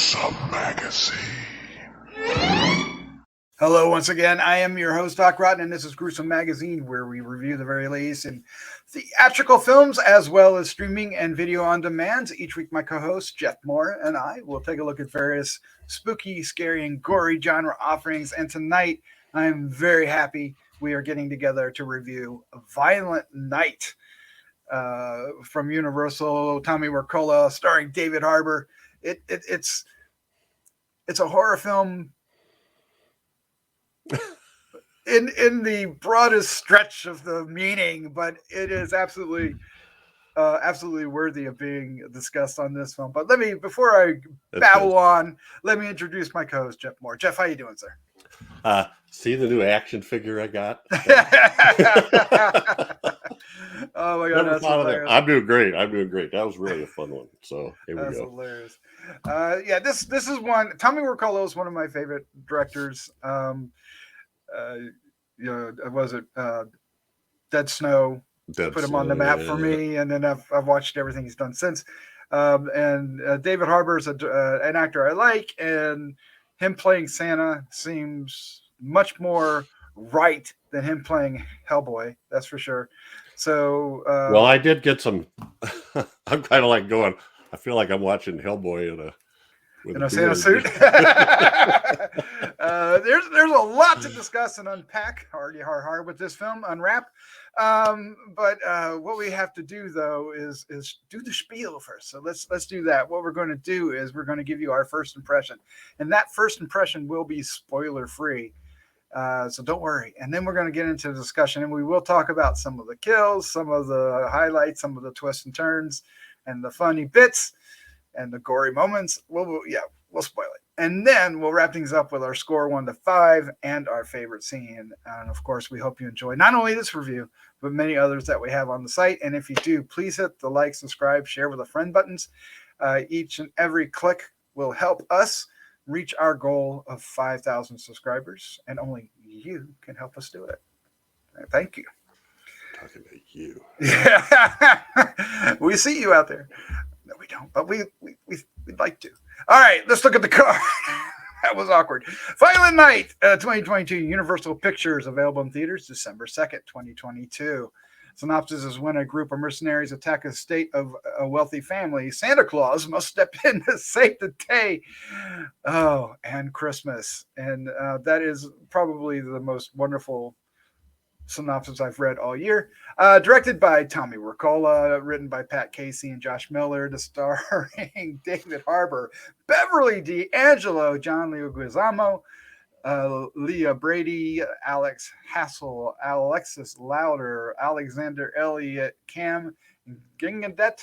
Gruesome Magazine. Hello, once again. I am your host, Doc Rotten, and this is Gruesome Magazine, where we review the very latest in theatrical films as well as streaming and video on demand. Each week, my co-host, Jeff Mohr, and I will take a look at various spooky, scary, and gory genre offerings. And tonight, I am very happy we are getting together to review Violent Night from Universal, Tommy Wirkola, starring David Harbour. It's a horror film in the broadest stretch of the meaning, but it is absolutely worthy of being discussed on this film. But before I babble on, let me introduce my co-host, Jeff Mohr. Jeff, how you doing, sir? See the new action figure I got? Oh my god, that's hilarious. I'm doing great. That was really a fun one. So here we go. That's hilarious. Yeah, this is one. Tommy Wirkola is one of my favorite directors. Was it Dead Snow? Put him on the map for me, and then I've watched everything he's done since. And David Harbour is an actor I like, and him playing Santa seems much more right than him playing Hellboy. That's for sure. So, well, I did get some. I'm kind of like going. I feel like I'm watching Hellboy in a Santa suit. There's a lot to discuss and unpack, hard with this film, unwrap. But what we have to do though is do the spiel first. So let's do that. What we're going to do is we're going to give you our first impression, and that first impression will be spoiler free. So don't worry. And then we're going to get into the discussion, and we will talk about some of the kills, some of the highlights, some of the twists and turns, and the funny bits, and the gory moments. We'll spoil it. And then we'll wrap things up with our score 1 to 5 and our favorite scene. And of course, we hope you enjoy not only this review, but many others that we have on the site. And if you do, please hit the like, subscribe, share with a friend buttons. Each and every click will help us reach our goal of 5,000 subscribers. And only you can help us do it. Thank you. Talking about you. Yeah. We see you out there. No, we don't, but we'd like to. All right, let's look at the card. That was awkward. Violent Night, 2022, Universal Pictures, available in theaters December 2nd, 2022. Synopsis is when a group of mercenaries attack a state of a wealthy family, Santa Claus must step in to save the day. Oh, and Christmas. And that is probably the most wonderful synopsis I've read all year. Directed by Tommy Wirkola, written by Pat Casey and Josh Miller, starring David Harbour, Beverly D'Angelo, John Lequizamo, Leah, Brady, Alex, Hassell, Alexis, Louder, Alexander, Elliot, Cam, Gigandet.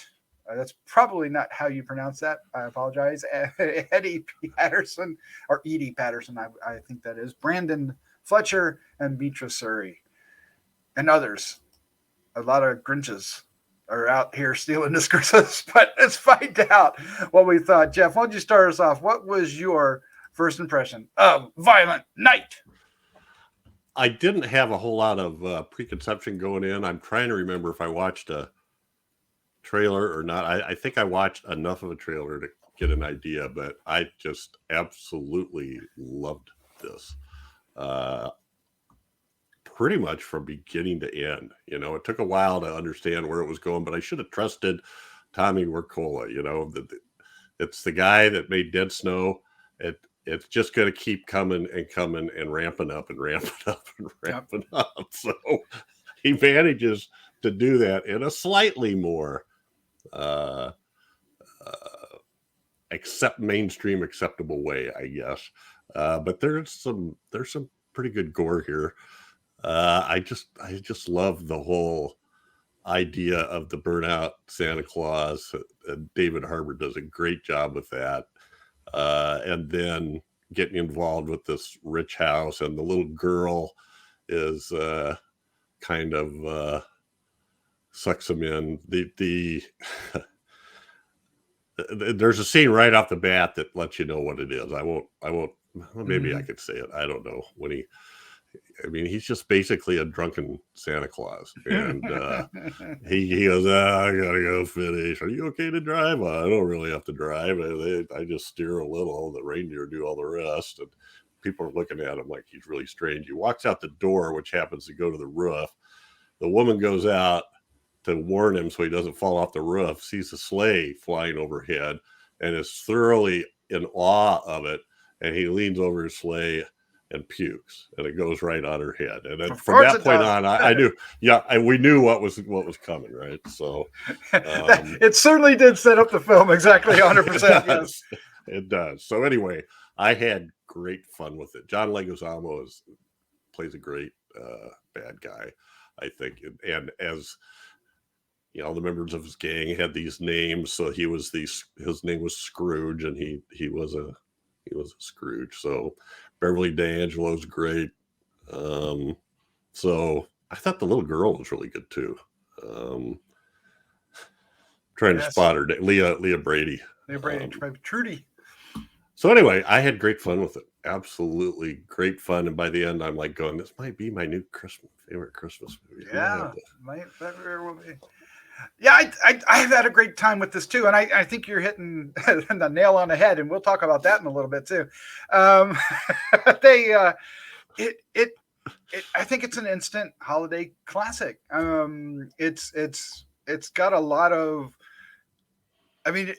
That's probably not how you pronounce that. I apologize. Edie Patterson, I think that is. Brandon Fletcher, and Mitra, Suri. And others. A lot of Grinches are out here stealing this Christmas, but let's find out what we thought. Jeff, why don't you start us off? What was your first impression of Violent Night? I didn't have a whole lot of preconception going in. I'm trying to remember if I watched a trailer or not. I think I watched enough of a trailer to get an idea, but I just absolutely loved this. Pretty much from beginning to end. It took a while to understand where it was going, but I should have trusted Tommy Wirkola. It's the guy that made Dead Snow. It's just going to keep coming and ramping up and ramping up and ramping up. So he manages to do that in a slightly more mainstream acceptable way, I guess. But there's some pretty good gore here. I just love the whole idea of the burnout Santa Claus. David Harbour does a great job with that. And then getting involved with this rich house, and the little girl is kind of sucks him in. There's a scene right off the bat that lets you know what it is. I won't. Maybe I could say it. I don't know. When I mean, he's just basically a drunken Santa Claus. And he goes, I gotta go finish. Are you okay to drive? I don't really have to drive. I just steer a little. The reindeer do all the rest. And people are looking at him like he's really strange. He walks out the door, which happens to go to the roof. The woman goes out to warn him so he doesn't fall off the roof, sees a sleigh flying overhead, and is thoroughly in awe of it. And he leans over his sleigh and pukes, and it goes right on her head. And then from that point on, I knew, we knew what was coming, right? So it certainly did set up the film exactly 100%. Yes, it does. So anyway, I had great fun with it. John Leguizamo plays a great bad guy, I think, and as you know, the members of his gang had these names, so his name was Scrooge, and he was a Scrooge. So Beverly D'Angelo's great. So I thought the little girl was really good too. Trying to spot her, Leah Brady. Leah Brady, Trudy. So anyway, I had great fun with it. Absolutely great fun. And by the end, I'm like going, this might be my new favorite Christmas movie. Yeah, that very well be. Yeah, I've had a great time with this too, and I think you're hitting the nail on the head, and we'll talk about that in a little bit too. I think it's an instant holiday classic. It's got a lot of, I mean,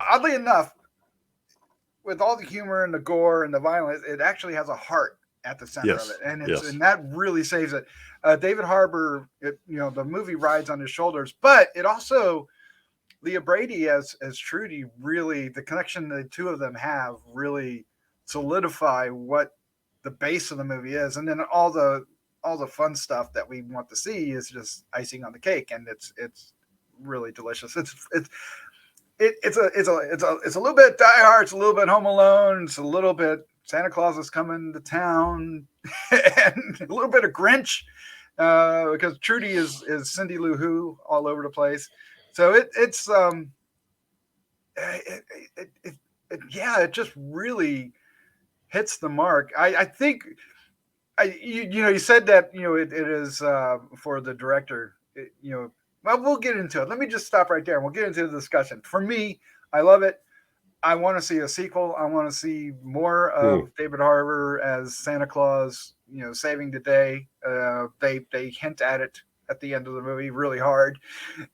oddly enough, with all the humor and the gore and the violence, it actually has a heart at the center of it, and and that really saves it. David Harbour, the movie rides on his shoulders, but it also, Leah Brady as Trudy, really, the connection the two of them have really solidify what the base of the movie is, and then all the fun stuff that we want to see is just icing on the cake, and it's really delicious. It's a little bit Die Hard, it's a little bit Home Alone, it's a little bit Santa Claus is coming to town, and a little bit of Grinch, because Trudy is Cindy Lou Who all over the place. So it just really hits the mark. I think you said that it is for the director. Well, we'll get into it. Let me just stop right there and we'll get into the discussion. For me, I love it. I want to see a sequel. I want to see more of David Harbour as Santa Claus, saving the day. They hint at it at the end of the movie really hard,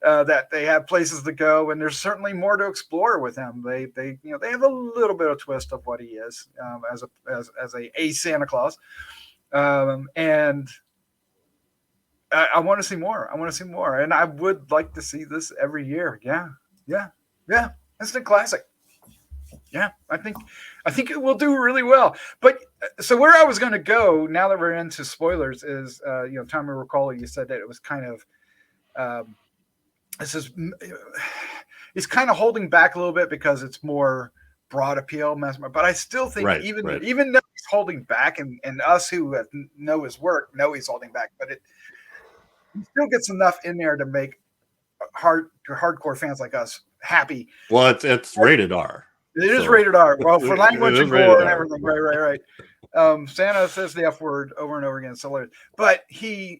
that they have places to go, and there's certainly more to explore with him. They have a little bit of twist of what he is, as a Santa Claus, and I want to see more. And I would like to see this every year. Yeah. Instant classic. Yeah, I think it will do really well. But so where I was going to go, now that we're into spoilers, is Tommy Wirkola, you said that it was kind of he's kind of holding back a little bit because it's more broad appeal, but I still think even though he's holding back, and us who know his work know he's holding back, but he still gets enough in there to make hardcore fans like us happy. Well, it's rated R. It is rated R. Well, for language and gore and everything. Right. Santa says the F word over and over again. So, but I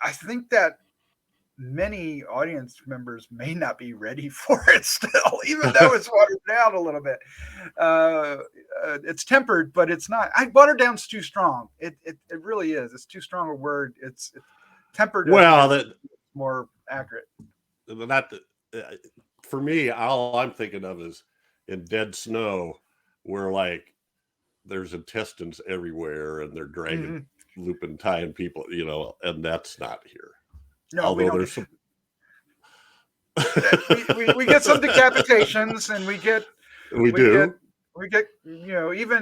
think that many audience members may not be ready for it still, even though it's watered down a little bit. It's tempered, but it's not. Watered down's too strong. It really is. It's too strong a word. It's tempered. Well, that's more accurate. For me, all I'm thinking of is in Dead Snow, where like there's intestines everywhere and they're dragging, looping, tying people, and that's not here. No, although there's some. we get some decapitations, and we get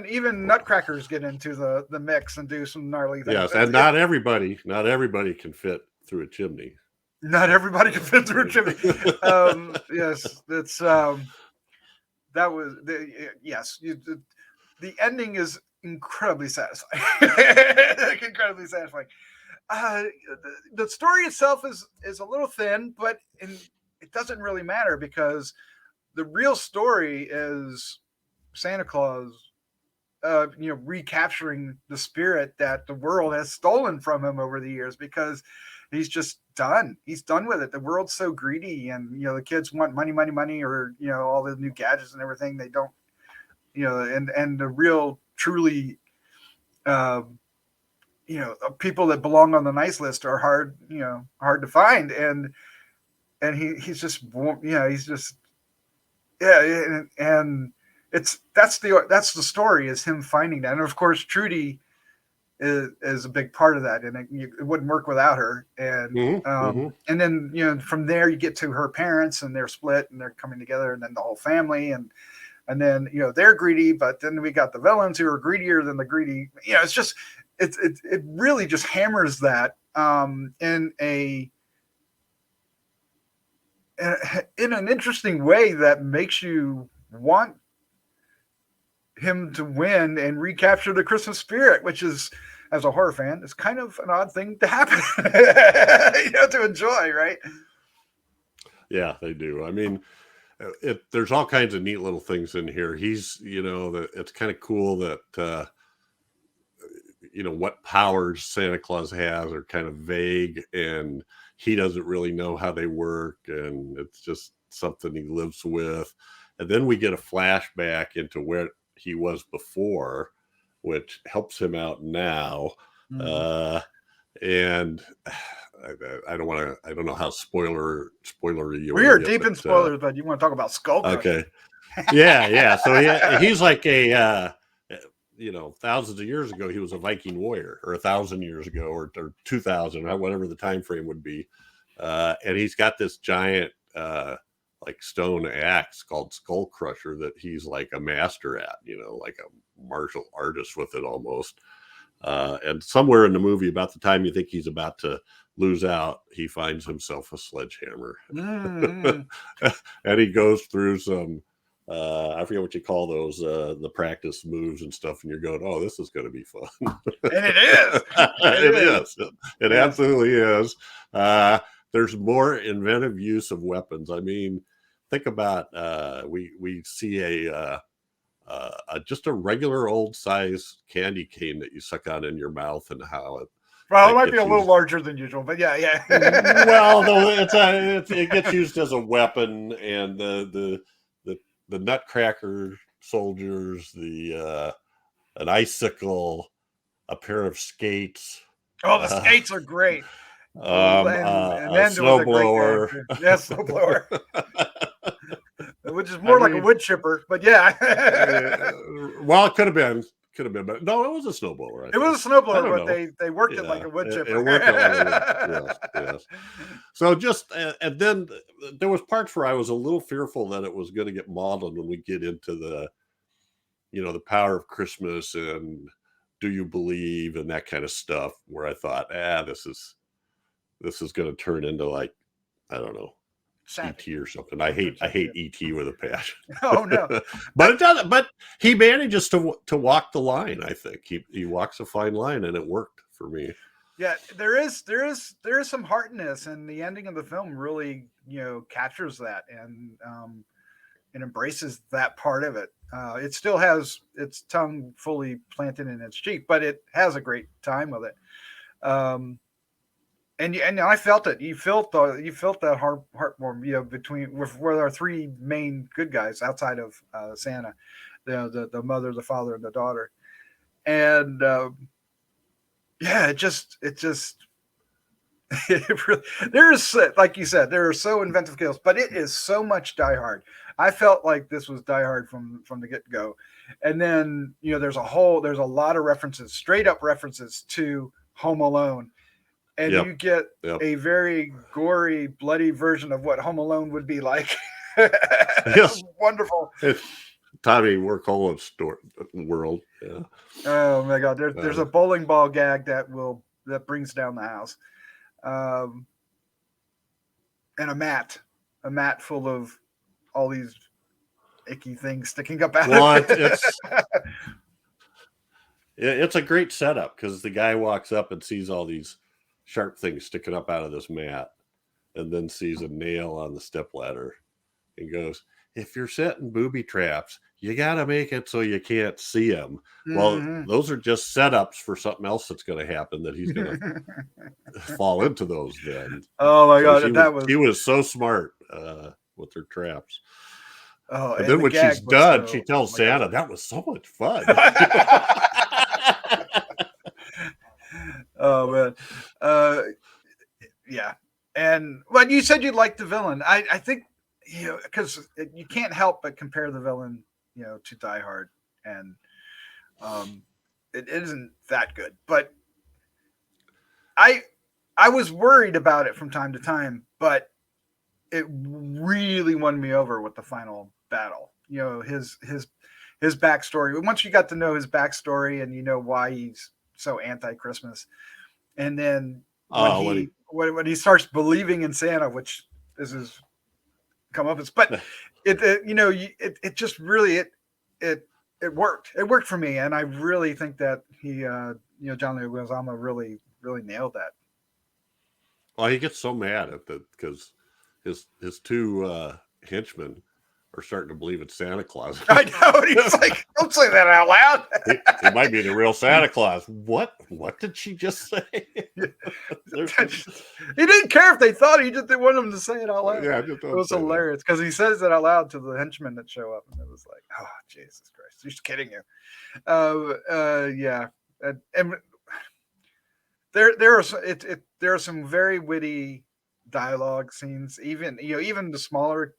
even nutcrackers get into the mix and do some gnarly things. Yes, and not everybody can fit through a chimney. Not everybody can fit through a chimney. Yes, that's that was the ending is incredibly satisfying. Incredibly satisfying. The story itself is a little thin, but it doesn't really matter because the real story is Santa Claus recapturing the spirit that the world has stolen from him over the years, because he's just done. He's done with it. The world's so greedy, and the kids want money, money, money, or all the new gadgets and everything. They don't, and the real, truly, people that belong on the nice list are hard to find, and he's just, he's just, yeah, and that's the story, is him finding that. And of course Trudy is a big part of that, and it wouldn't work without her. And and then from there you get to her parents, and they're split and they're coming together, and then the whole family, and then they're greedy, but then we got the villains who are greedier than the greedy. It's just it really just hammers that in an interesting way that makes you want him to win and recapture the Christmas spirit, which is, as a horror fan, is kind of an odd thing to happen, to enjoy, right? Yeah, they do. I mean, there's all kinds of neat little things in here. He's, it's kind of cool that, what powers Santa Claus has are kind of vague, and he doesn't really know how they work, and it's just something he lives with. And then we get a flashback into where he was before, which helps him out now. And I don't know how spoilery you we are deep in spoilers, but you want to talk about Skull Crush. Okay. Yeah. So he's like a thousands of years ago, he was a Viking warrior, or 1,000 years ago, or 2,000, whatever the time frame would be. And he's got this giant like stone axe called Skull Crusher that he's like a master at, like a martial artist with it almost. And somewhere in the movie, about the time you think he's about to lose out, he finds himself a sledgehammer. And he goes through some, I forget what you call those, the practice moves and stuff, and you're going, oh, this is going to be fun. And it is. It is. It absolutely is. There's more inventive use of weapons. I mean, think about, we see just a regular old size candy cane that you suck on in your mouth, and how it. Well, it might be a little larger than usual, but yeah. Well, it gets used as a weapon, and the Nutcracker soldiers, an icicle, a pair of skates. Oh, the skates are great. A snowblower. Yes, snowblower. Which is more like a wood chipper, but yeah. Well, it could have been, but no, it was a snowblower. It was a snowblower, but they worked it like a wood chipper. It worked yes. So and then there was parts where I was a little fearful that it was going to get maudlin when we get into the power of Christmas and do you believe and that kind of stuff, where I thought, this is going to turn into, like, I don't know, E.T. or something. I hate E.T. with a passion. Oh no. But it doesn't. But he manages to walk the line. I think he walks a fine line, and it worked for me. Yeah, there is some heart in this, and the ending of the film really captures that and embraces that part of it. It still has its tongue fully planted in its cheek, but it has a great time with it. And I felt it. You felt that heartwarm, between with our three main good guys outside of Santa, the mother, the father, and the daughter. And it just really, there is, like you said, there are so inventive kills, but it is so much Die Hard. I felt like this was Die Hard from the get-go. And then there's a lot of references, straight up references to Home Alone. And you get a very gory, bloody version of what Home Alone would be like. Yes. Wonderful. It's Tommy Wirkola's world. Yeah. Oh my God. There's a bowling ball gag that brings down the house. And a mat full of all these icky things sticking up out of it. It's a great setup, because the guy walks up and sees all these sharp things sticking up out of this mat, and then sees a nail on the stepladder and goes, if you're setting booby traps, you got to make it so you can't see them. Well, Mhm. those are just setups for something else that's going to happen, that he's going to fall into those then. Oh my So God, she was so smart with her traps. oh, And and then the when she's gag was done, she so, oh tells my gosh. Santa, that was so much fun. Oh man. Yeah. And well, you said you liked the villain. I think, because you can't help but compare the villain, to Die Hard, and it isn't that good. But I I was worried about it from time to time, but it really won me over with the final battle. His backstory. Once you got to know his backstory and you know why he's so anti-Christmas, and then when When when he starts believing in Santa, which is his comeuppance, but it just really it it worked. It worked for me, and I really think that John Leguizamo really nailed that. well, he gets so mad at that because his two henchmen are starting to believe it's Santa Claus. I know. He's like, don't say that out loud. He might be the real Santa Claus. What did she just say? He didn't care if they thought. He just didn't want them to say it out loud. Yeah, it was hilarious because he says it out loud to the henchmen that show up, and it was like, oh Jesus Christ, he's kidding you. Yeah, and there are some very witty dialogue scenes. Even the smaller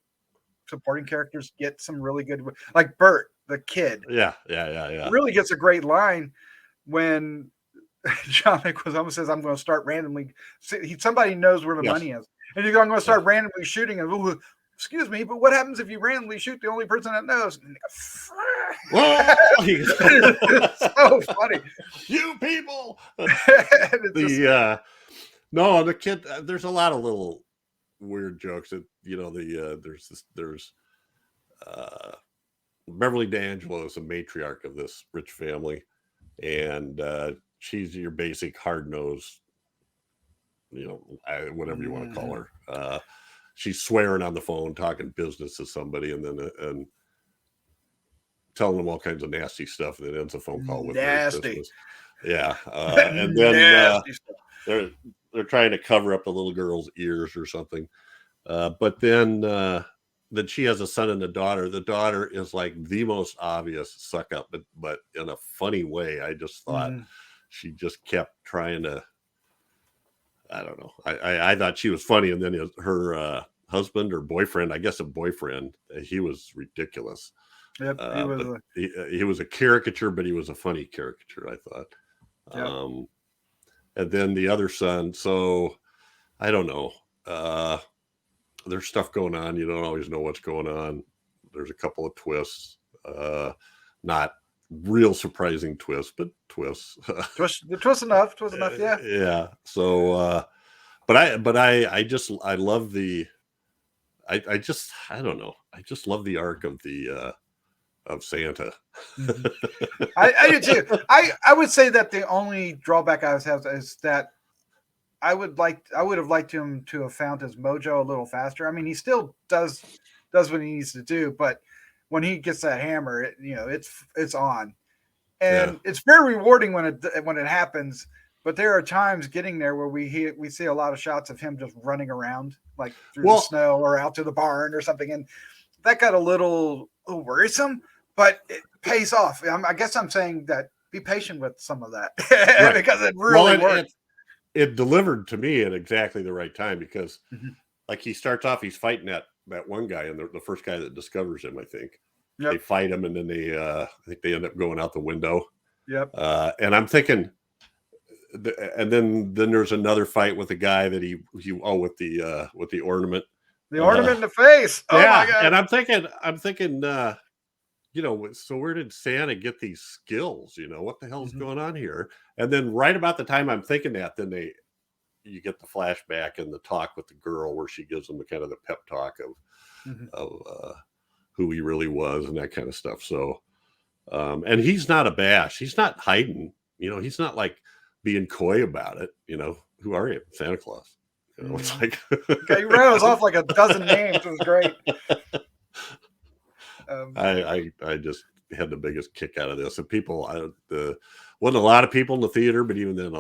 supporting characters get some really good, like Bert the kid. Yeah. Really gets a great line when John Leguizamo says, "I'm going to start randomly." Somebody knows where the money is, and you go, "I'm going to start randomly shooting." And excuse me, but what happens if you randomly shoot the only person that knows? It's so funny. You people. No, the kid. There's a lot of little weird jokes that there's Beverly D'Angelo is a matriarch of this rich family, and she's your basic hard-nosed, whatever you want to call her. She's swearing on the phone, talking business to somebody, and then telling them all kinds of nasty stuff, and then ends a phone call with Merry Christmas. Yeah, and then they're trying to cover up the little girl's ears or something, but then she has a son and a daughter. The daughter is like the most obvious suck up, but in a funny way. I just thought she just kept trying to. I don't know. I thought she was funny, and then her husband or boyfriend, I guess a boyfriend, he was ridiculous. Yep, he was a caricature, but he was a funny caricature, I thought. Yep. And then the other son. So I don't know. There's stuff going on. You don't always know what's going on. There's a couple of twists. Not real surprising twists, but twists. Twist enough. Yeah. Yeah. So, but I love the. I don't know. I just love the arc of the of Santa. I do too. I would say that the only drawback I have is that I would have liked him to have found his mojo a little faster. I mean, he still does what he needs to do, but when he gets that hammer, it's on, and it's very rewarding when it happens. But there are times getting there where we see a lot of shots of him just running around like through the snow or out to the barn or something, and that got a little worrisome. But it pays off. I guess I'm saying that be patient with some of that because it really works. It delivered to me at exactly the right time because, like, he starts off, he's fighting that one guy, and the first guy that discovers him, I think. Yep. They fight him, and then I think they end up going out the window. Yep. And I'm thinking, and then there's another fight with a guy that with the ornament. The ornament in the face. Oh my God. And I'm thinking. So where did Santa get these skills? What the hell is going on here? And then right about the time I'm thinking that, then you get the flashback and the talk with the girl where she gives him the kind of the pep talk of who he really was and that kind of stuff. So, and he's not abashed. He's not hiding. He's not like being coy about it. Who are you, Santa Claus? It's like he rattles off like a dozen names. It was great. I just had the biggest kick out of this, and people, wasn't a lot of people in the theater, but even then,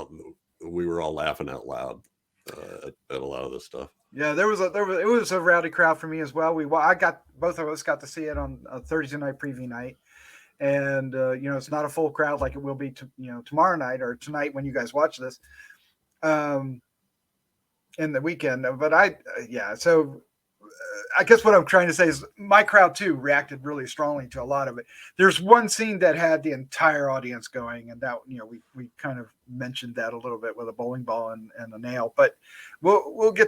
we were all laughing out loud at a lot of this stuff. Yeah, it was a rowdy crowd for me as well. Both of us got to see it on a Thursday night preview night, and it's not a full crowd like it will be tomorrow night or tonight when you guys watch this, in the weekend. But so I guess what I'm trying to say is my crowd too reacted really strongly to a lot of it. There's one scene that had the entire audience going, and that we kind of mentioned that a little bit with a bowling ball and a nail. But we'll get.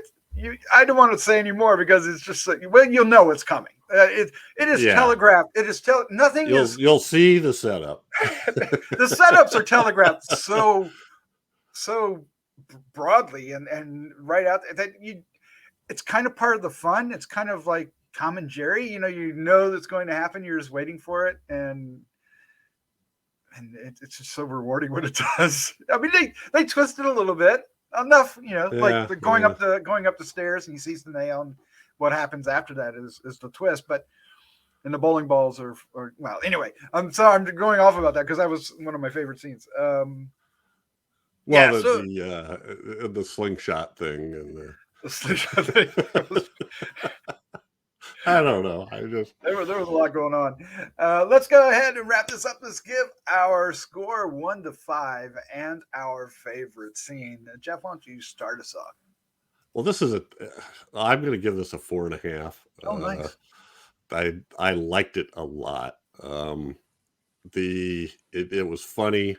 I don't want to say any more because it's just you'll know it's coming. It is telegraphed. It is nothing. You'll see the setup. The setups are telegraphed so broadly and right out that it's kind of part of the fun. It's kind of like Tom and Jerry. You know that's going to happen. You're just waiting for it, and it's just so rewarding when it does. I mean, they twist it a little bit. Enough, going up the stairs and he sees the nail, and what happens after that is the twist. But and the bowling balls are well. Anyway, I'm sorry, I'm going off about that because that was one of my favorite scenes. The slingshot thing and the slingshot thing. I don't know. There was a lot going on. Let's go ahead and wrap this up. Let's give our score 1 to 5 and our favorite scene. Jeff, why don't you start us off? Well, I'm going to give this a 4.5. Oh, nice. I liked it a lot. It was funny.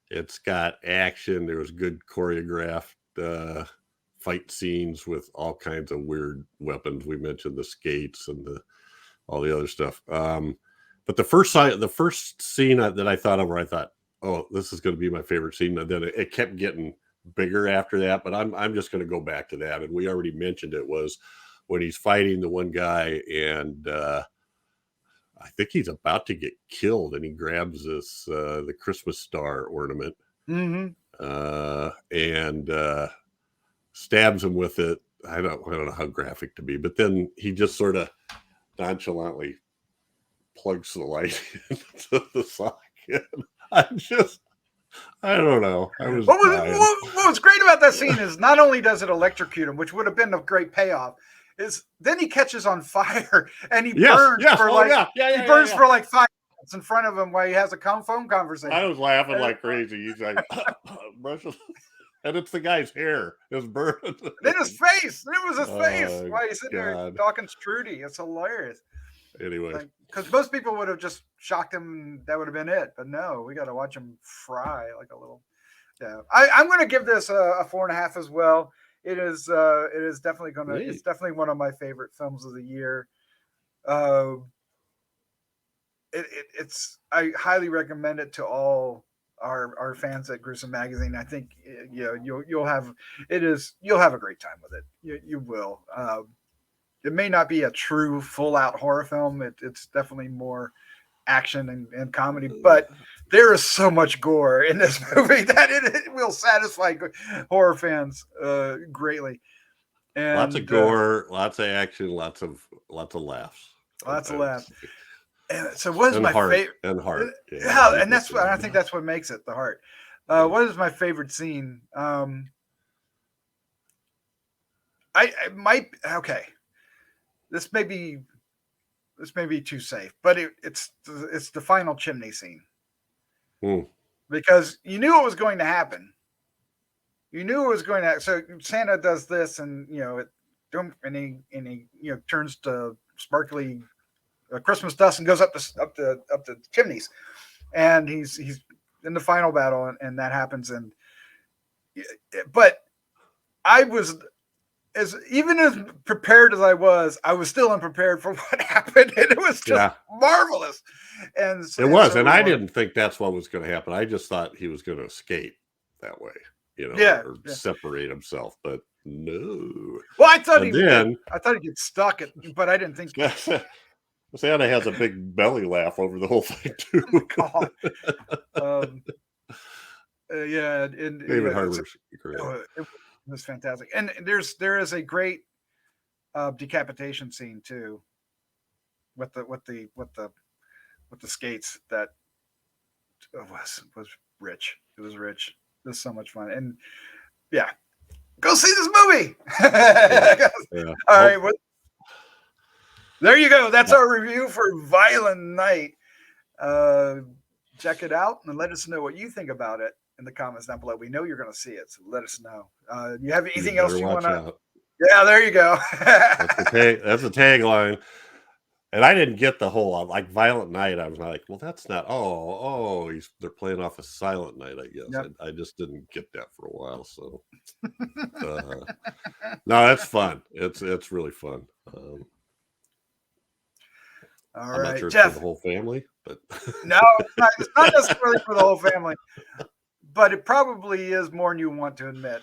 It's got action. There was good choreographed fight scenes with all kinds of weird weapons. We mentioned the skates and all the other stuff. But the first scene that I thought of where I thought, oh, this is going to be my favorite scene. And then it kept getting bigger after that, but I'm just going to go back to that. And we already mentioned it was when he's fighting the one guy and I think he's about to get killed and he grabs this, the Christmas star ornament and stabs him with it. I don't know how graphic to be, but then he just sort of nonchalantly plugs the light into the socket. I don't know. What was great about that scene is not only does it electrocute him, which would have been a great payoff, is then he catches on fire and he burns for like 5 minutes in front of him while he has a phone conversation. I was laughing like crazy. He's like, and it's the guy's hair is burned. Then his face. It was his face while he's sitting there talking to Trudy. It's hilarious. Anyway, because most people would have just shocked him and that would have been it. But no, we got to watch him fry like a little. Yeah, I'm going to give this a 4.5 as well. It is definitely going to. It's definitely one of my favorite films of the year. I highly recommend it to all our fans at Gruesome Magazine. I think you'll have a great time with it. You will. It may not be a true full out horror film. It's definitely more action and comedy, but there is so much gore in this movie that it will satisfy horror fans greatly. And lots of gore, lots of action, lots of laughs. Lots of laughs. And so what is my favorite? And heart. Yeah, and that's what I think that's what makes it, the heart. What is my favorite scene? This may be too safe, but it's the final chimney scene. Because you knew it was going to happen. You knew it was going to. So Santa does this, and he turns to sparkly Christmas dust and goes up the chimneys, and he's in the final battle, and that happens. But I was as prepared as I was still unprepared for what happened, and it was just marvelous. And I didn't think that's what was going to happen. I just thought he was going to escape that way, or separate himself, but no. Well, I thought he'd get stuck, but I didn't think. Santa has a big belly laugh over the whole thing too. Oh God. And David Harbour's great. It was fantastic, and there is a great decapitation scene too. with the skates that was rich. It was rich. It was so much fun. And yeah, go see this movie. Yeah. Yeah. All right. Well, there you go. That's our review for Violent Night. Check it out and let us know what you think about it in the comments down below. We know you're going to see it, so let us know. You have anything else you want to? Yeah, there you go. That's the tagline. And I didn't get the whole like Violent Night. I was like, well, that's not. They're playing off a Silent Night, I guess. Yep. I just didn't get that for a while. So no, that's fun. It's really fun. All I'm right, not sure Jeff. It's for the whole family, but no, it's not necessarily for the whole family. But it probably is more than you want to admit.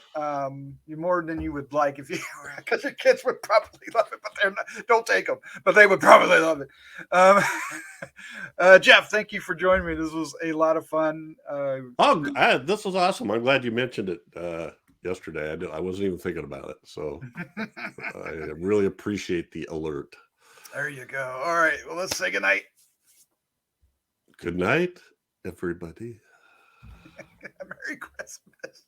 More than you would like if you, because your kids would probably love it, but they're not. Don't take them, but they would probably love it. Jeff, thank you for joining me. This was a lot of fun. This was awesome. I'm glad you mentioned it yesterday. I wasn't even thinking about it, so I really appreciate the alert. There you go. All right. Well, let's say goodnight. Good night, everybody. Merry Christmas.